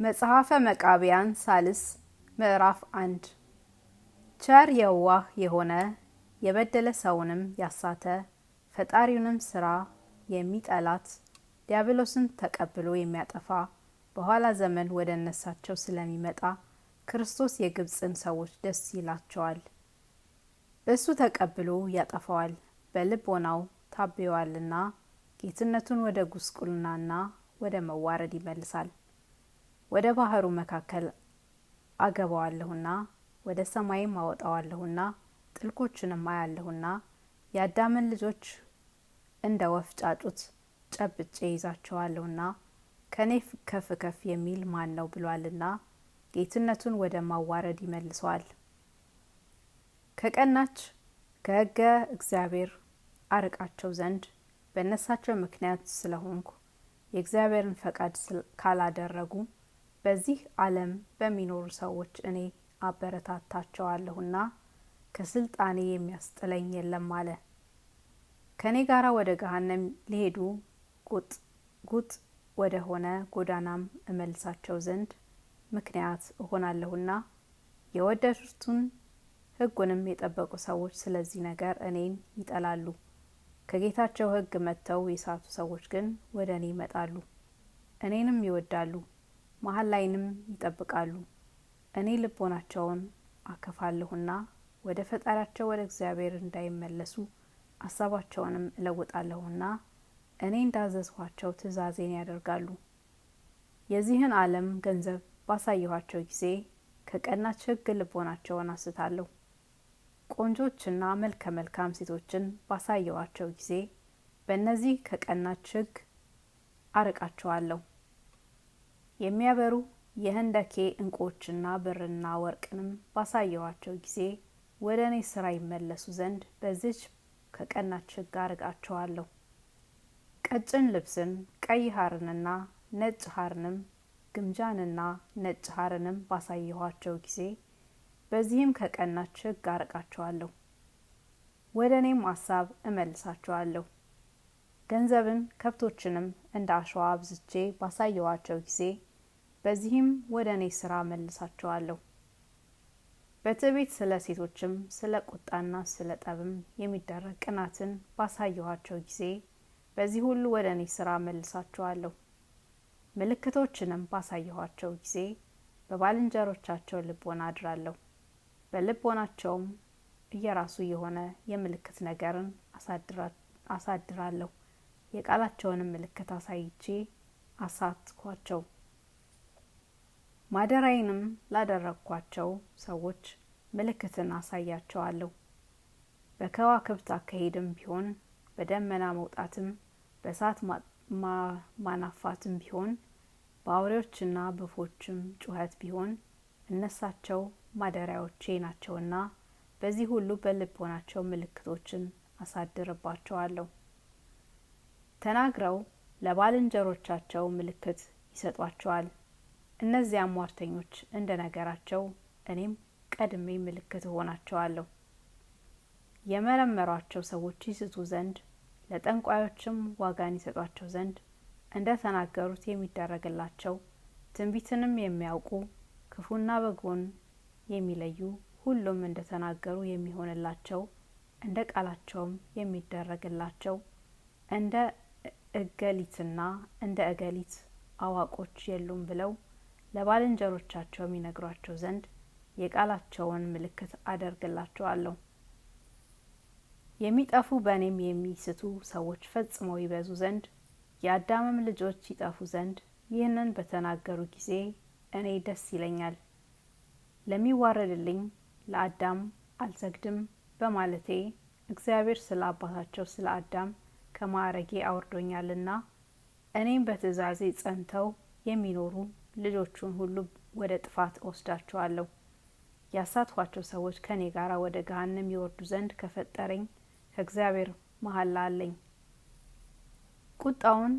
መጽሐፈ መቃብያን ሳልስ ምዕራፍ 1 ቸር የዋህ የሆነ የበደለ ሰውንም ያሳተ ፈጣሪውንም ስራ የሚጠላት ዲያብሎስን ተቀብሎ የሚያጠፋ በኋላ ዘመን ወደ እነሳቸው ስለሚመጣ ክርስቶስ የግብጽን ሰዎች ደስ ይላቸዋል። እሱ ተቀብሎ ያጠፋዋል፣ በልቦናው ታበየዋልና ጌትነቱን ወደ ጉስቁልናና ወደ መዋረድ ይመልሳል። ወደ ባህሩ መካከል አገባዋለሁና ወደ ሰማይም አወጣዋለሁና ጥልቆችንም አያለሁና የአዳምን ልጆች እንደ ወፍ ጫጩት ጨብጬ ይዛቸዋለሁና ከኔ ከፍ ከፍ የሚል ማን ነው ብሏልና ጌትነቱን ወደ ማዋረድ ይመልሰዋል። ከቀናች ከሕገ እግዚአብሔር አርቃቸው ዘንድ በእነሳቸው ምክንያት ስለሆንኩ የእግዚአብሔርን ፈቃድ ካላደረጉ በዚህ ዓለም በሚኖሩ ሰዎች እኔ አበረታታቸዋለሁና ከስልጣኔ የሚያስጥለኝ የለም አለ። ከኔ ጋራ ወደ ገሃነም ሊሄዱ ጉጥ ወደ ሆነ ጎዳናም እመልሳቸው ዘንድ ምክንያት እሆናለሁና የወደዱትን ሕጉንም የጠበቁ ሰዎች ስለዚህ ነገር እኔን ይጠላሉ። ከጌታቸው ሕግ መጥተው የሳቱ ሰዎች ግን ወደ እኔ ይመጣሉ፣ እኔንም ይወዳሉ፣ መሐላዬንም ይጠብቃሉ። እኔ ልቦናቸውን አከፋለሁና ወደ ፈጣሪያቸው ወደ እግዚአብሔር እንዳይመለሱ አሳባቸውንም እለውጣለሁና እኔ እንዳዘዝኋቸው ትእዛዜን ያደርጋሉ። የዚህን ዓለም ገንዘብ ባሳየኋቸው ጊዜ ከቀናች ሕግ ልቦናቸውን አስታለሁ። ቆንጆችና መልከ መልካም ሴቶችን ባሳየኋቸው ጊዜ በእነዚህ ከቀናች ሕግ አርቃቸዋለሁ። የሚያበሩ የህንደኬ እንቁዎችና ብርና ወርቅንም ባሳየኋቸው ጊዜ ወደ እኔ ስራ ይመለሱ ዘንድ በዚች ከቀናች ሕግ አርቃቸዋለሁ። ቀጭን ልብስን፣ ቀይ ሐርንና ነጭ ሐርንም፣ ግምጃንና ነጭ ሐርንም ባሳየኋቸው ጊዜ በዚህም ከቀናች ሕግ አርቃቸዋለሁ። ወደ እኔም አሳብ እመልሳቸዋለሁ። ገንዘብን ከብቶችንም እንደ አሸዋ አብዝቼ ባሳየኋቸው ጊዜ በዚህም ወደ እኔ ስራ መልሳቸዋለሁ። በትዕቢት ስለ ሴቶችም ስለ ቁጣና ስለ ጠብም የሚደረግ ቅናትን ባሳየኋቸው ጊዜ በዚህ ሁሉ ወደ እኔ ስራ መልሳቸዋለሁ። ምልክቶችንም ባሳየኋቸው ጊዜ በባልንጀሮቻቸው ልቦና አድራለሁ። በልቦናቸውም እየራሱ የሆነ የምልክት ነገርን አሳድራለሁ። የቃላቸውንም ምልክት አሳይቼ አሳትኳቸው። ማደሪያዬንም ላደረግኳቸው ሰዎች ምልክትን አሳያቸዋለሁ። በከዋክብት አካሄድም ቢሆን በደመና መውጣትም በእሳት ማናፋትም ቢሆን በአውሬዎችና በወፎችም ጩኸት ቢሆን እነሳቸው ማደሪያዎቼ ናቸውና በዚህ ሁሉ በልቦናቸው ምልክቶችን አሳድርባቸዋለሁ። ተናግረው ለባልንጀሮቻቸው ምልክት ይሰጧቸዋል። እነዚያም ሟርተኞች እንደ ነገራቸው እኔም ቀድሜ ምልክት እሆናቸዋለሁ። የመረመሯቸው ሰዎች ይስቱ ዘንድ ለጠንቋዮችም ዋጋን ይሰጧቸው ዘንድ እንደ ተናገሩት የሚደረግላቸው ትንቢትንም የሚያውቁ ክፉና በጎን የሚለዩ ሁሉም እንደ ተናገሩ የሚሆንላቸው እንደ ቃላቸውም የሚደረግላቸው እንደ እገሊትና እንደ እገሊት አዋቆች የሉም ብለው ለባልንጀሮቻቸው የሚነግሯቸው ዘንድ የቃላቸውን ምልክት አደርግላቸዋለሁ። የሚጠፉ በእኔም የሚስቱ ሰዎች ፈጽመው ይበዙ ዘንድ የአዳምም ልጆች ይጠፉ ዘንድ ይህንን በተናገሩ ጊዜ እኔ ደስ ይለኛል። ለሚዋረድልኝ ለአዳም አልሰግድም በማለቴ እግዚአብሔር ስለ አባታቸው ስለ አዳም ከማዕረጌ አውርዶኛልና እኔም በትእዛዜ ጸንተው የሚኖሩ ልጆቹን ሁሉ ወደ ጥፋት ወስዳቸዋለሁ። ያሳትኋቸው ሰዎች ከኔ ጋር ወደ ገሃነም ይወርዱ ዘንድ ከፈጠረኝ ከእግዚአብሔር መሐላ አለኝ። ቁጣውን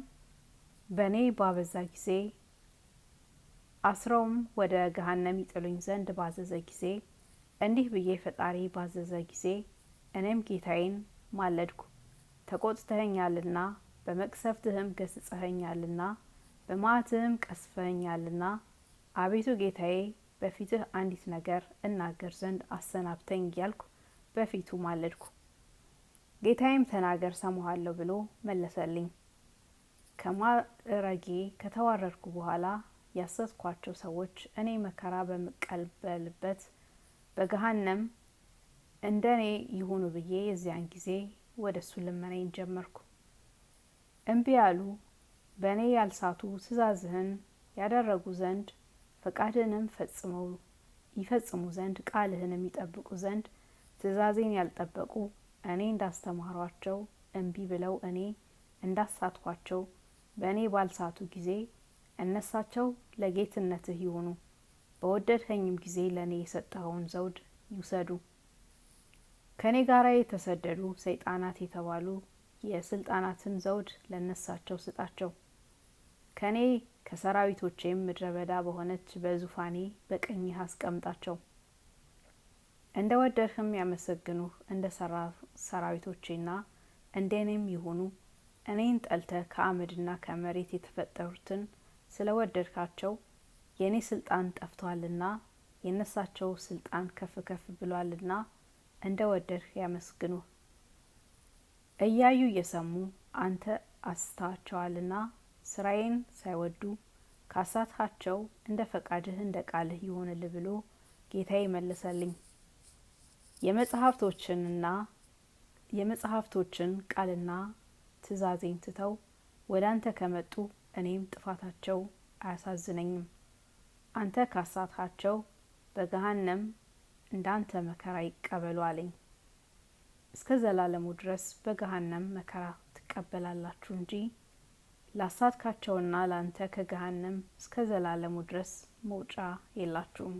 በእኔ ባበዛ ጊዜ አስረውም ወደ ገሃነም ይጥሉኝ ዘንድ ባዘዘ ጊዜ እንዲህ ብዬ ፈጣሪ ባዘዘ ጊዜ እኔም ጌታዬን ማለድኩ። ተቆጥተኸኛልና በመቅሰፍትህም ገስጸኸኛልና በመዓትህም ቀስፈኸኛልና አቤቱ ጌታዬ በፊትህ አንዲት ነገር እናገር ዘንድ አሰናብተኝ እያልኩ በፊቱ ማለድኩ። ጌታዬም ተናገር ሰማሃለሁ ብሎ መለሰልኝ። ከማዕረጌ ከተዋረድኩ በኋላ ያሰስኳቸው ሰዎች እኔ መከራ በምቀበልበት በገሃነም እንደኔ ይሁኑ ብዬ የዚያን ጊዜ ወደ እሱ ልመናዬን ጀመርኩ። እምቢ ያሉ በእኔ ያልሳቱ ትእዛዝህን ያደረጉ ዘንድ ፈቃድህንም ይፈጽሙ ዘንድ ቃልህን የሚጠብቁ ዘንድ ትእዛዜን ያልጠበቁ እኔ እንዳስተማሯቸው እምቢ ብለው እኔ እንዳሳትኳቸው በእኔ ባልሳቱ ጊዜ እነሳቸው ለጌትነትህ ይሁኑ። በወደድኸኝም ጊዜ ለእኔ የሰጠኸውን ዘውድ ይውሰዱ። ከእኔ ጋር የተሰደዱ ሰይጣናት የተባሉ የስልጣናትን ዘውድ ለነሳቸው ስጣቸው። ከእኔ ከሰራዊቶቼም ምድረ በዳ በሆነች በዙፋኔ በቀኝህ አስቀምጣቸው። እንደ ወደድህም ያመሰግኑህ እንደ ሰራዊቶቼና እንደ እኔም ይሁኑ። እኔን ጠልተህ ከአመድና ከመሬት የተፈጠሩትን ስለ ወደድካቸው የእኔ ስልጣን ጠፍቷልና የነሳቸው ስልጣን ከፍ ከፍ ብሏልና እንደ ወደድህ ያመስግኑህ። እያዩ እየሰሙ አንተ አስተዋቸዋልና ስራዬን ሳይወዱ ካሳትሃቸው እንደ ፈቃድህ እንደ ቃልህ ይሆንልህ ብሎ ጌታዬ መለሰልኝ። የመጽሐፍቶችን ቃልና ትእዛዜን ትተው ወደ አንተ ከመጡ እኔም ጥፋታቸው አያሳዝነኝም። አንተ ካሳትሃቸው በገሃነም እንዳንተ መከራ ይቀበሉ አለኝ። እስከ ዘላለሙ ድረስ በገሃነም መከራ ትቀበላላችሁ እንጂ ላሳትካቸውና ላንተ ከገሃነም እስከ ዘላለሙ ድረስ መውጫ የላችሁም።